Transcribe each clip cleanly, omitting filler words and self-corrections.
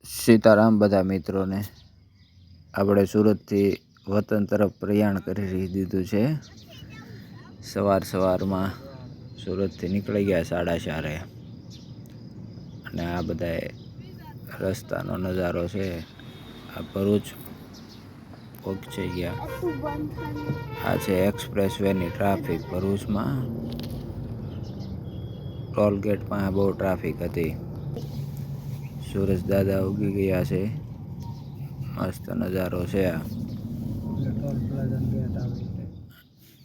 સીતારામ બધા મિત્રોને. આપણે સુરતથી વતન તરફ પ્રયાણ કરી દીધું છે. સવારમાં સુરતથી નીકળી ગયા 4:30 અને આ બધા રસ્તાનો નજારો છે. આ ભરૂચ પહોંચી ગયા. આ છે એક્સપ્રેસ વેની ટ્રાફિક. ભરૂચમાં ટોલ ગેટમાં બહુ ટ્રાફિક હતી. સૂરજ દાદા ઉગી ગયા છે. મસ્ત નજારો છે આ.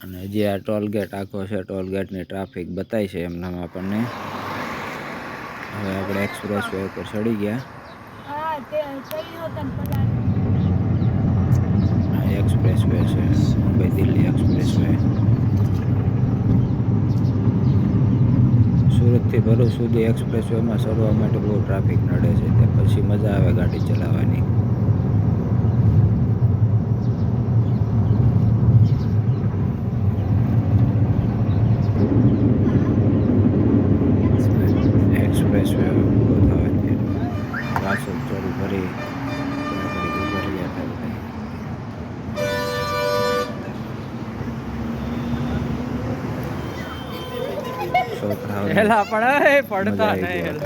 અને જે આ ટોલ ગેટ આખો છે, ટોલ ગેટની ટ્રાફિક બતાય છે એમનામ આપણને. હવે આપણે એક્સપ્રેસ વે ઉપર ચડી ગયા. એક્સપ્રેસ વે છે, મુંબઈ દિલ્હી એક્સપ્રેસ વે. સુરતથી ભરૂચ સુધી એક્સપ્રેસ વેમાં ચડવા માટે બહુ ટ્રાફિક નડે છે. તે પછી મજા આવે ગાડી ચલાવવાની. એક્સપ્રેસ વે પૂરો થવા દે. વાસણ ચોરી ભરી ઉભા રહ્યા હતા બધા. છોકરાઓ પડતા નહીં.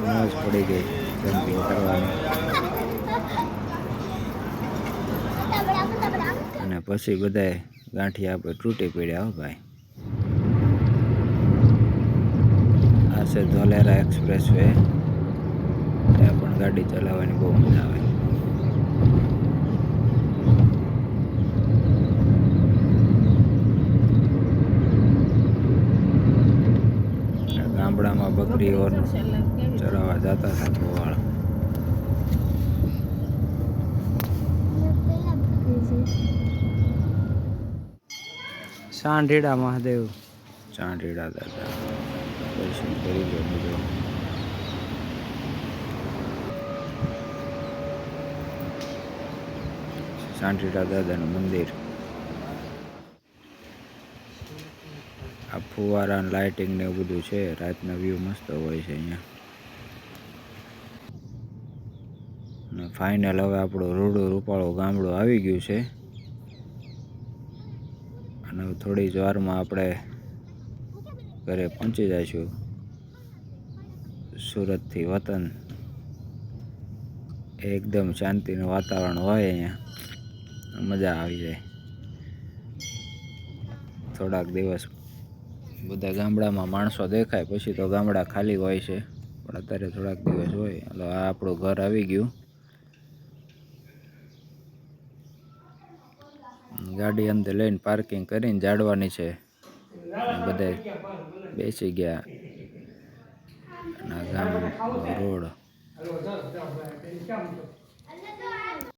મોજ પડી ગઈ જમ્પિંગ કરવાની. અને પછી બધાએ ગાંઠિયા આપણે તૂટી પડ્યા. હો ભાઈ, આ છે ધોલેરા એક્સપ્રેસ વે. ત્યાં પણ ગાડી ચલાવવાની બહુ મજા આવે. ગામડામાં બકરીઓ ચરાવવા જતા હતા ગોવાળ. સાંઢીડા મહાદેવ, સાંઢીડા દાદા દર્શન કરી લો મિત્રો. સાંઢીડા દાદાનું મંદિર. આ ફુવારા લાઇટિંગ ને એવું બધું છે. રાતના વ્યૂ મસ્ત હોય છે અહીંયા. અને ફાઇનલ હવે આપણું રૂડું રૂપાળું ગામડું આવી ગયું છે. અને થોડી જ વારમાં આપણે ઘરે પહોંચી જઈશું. સુરતથી વતન. એકદમ શાંતિનું વાતાવરણ હોય અહીંયા. મજા આવી જાય. થોડાક દિવસ બધા ગામડામાં માણસો દેખાય, પછી તો ગામડા ખાલી હોય છે. પણ અત્યારે થોડાક દિવસ હોય. એટલે આ આપણું ઘર આવી ગયું. ગાડી અંદર લઈને પાર્કિંગ કરીને જાડવાની છે. બધા બેસી ગયા. અને ગામનો રોડ